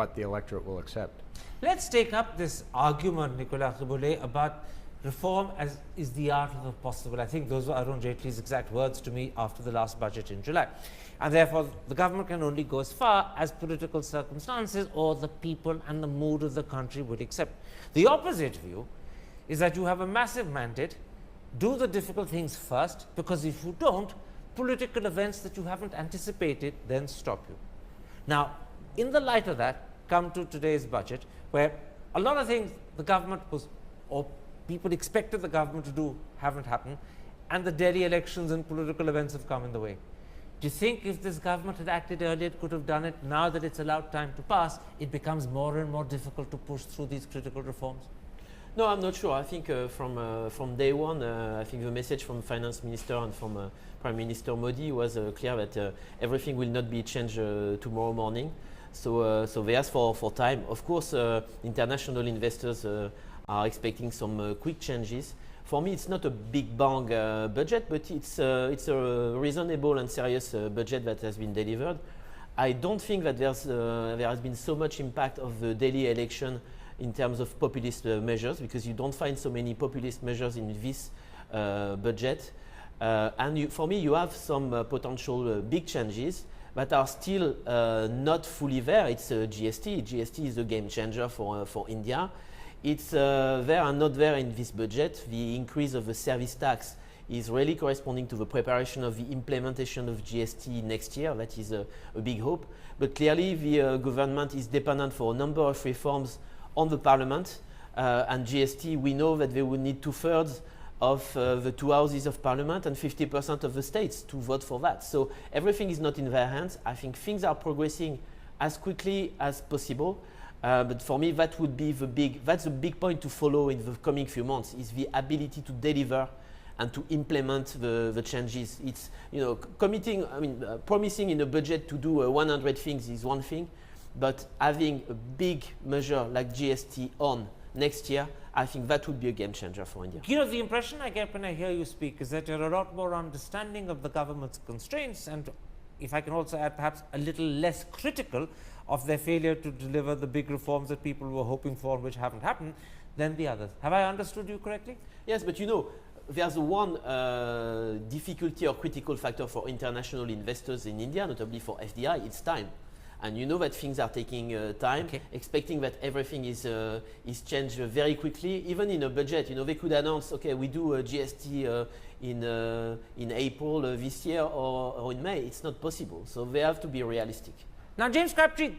what the electorate will accept. Let's take up this argument, Nicolas Riboulet, about reform as is the art of the possible. I think those were Arun Jaitley's exact words to me after the last budget in July. And therefore, the government can only go as far as political circumstances or the people and the mood of the country would accept. The opposite view is that you have a massive mandate, do the difficult things first, because if you don't, political events that you haven't anticipated then stop you. Now, in the light of that, come to today's budget, where a lot of things the government was, or people expected the government to do, haven't happened, and the Delhi elections and political events have come in the way. Do you think if this government had acted earlier, it could have done it? Now that it's allowed time to pass, it becomes more and more difficult to push through these critical reforms? No, I'm not sure. I think from day one, I think the message from Finance Minister and from Prime Minister Modi was clear that everything will not be changed tomorrow morning. So they asked for time. Of course, international investors are expecting some quick changes. For me, it's not a big bang budget, but it's a reasonable and serious budget that has been delivered. I don't think that there has been so much impact of the Delhi election in terms of populist measures, because you don't find so many populist measures in this budget. For me, you have some potential big changes that are still not fully there. It's GST. GST is a game changer for India. It's there and not there in this budget. The increase of the service tax is really corresponding to the preparation of the implementation of GST next year. That is a big hope. But clearly, the government is dependent for a number of reforms on the parliament, and GST, we know that they will need 2/3 of the two houses of parliament and 50% of the states to vote for that. So everything is not in their hands. I think things are progressing as quickly as possible. But for me, that would be that's a big point to follow in the coming few months, is the ability to deliver and to implement the changes. It's, promising in a budget to do 100 things is one thing, but having a big measure like GST on next year, I think that would be a game changer for India. You know, the impression I get when I hear you speak is that you're a lot more understanding of the government's constraints, and if I can also add, perhaps a little less critical of their failure to deliver the big reforms that people were hoping for, which haven't happened, than the others. Have I understood you correctly? Yes, but there's one difficulty or critical factor for international investors in India, notably for FDI, it's time. And you know that things are taking time, expecting that everything is changed very quickly. Even in a budget, they could announce, okay, we do a GST in April this year or in May. It's not possible. So they have to be realistic. Now, James Crabtree,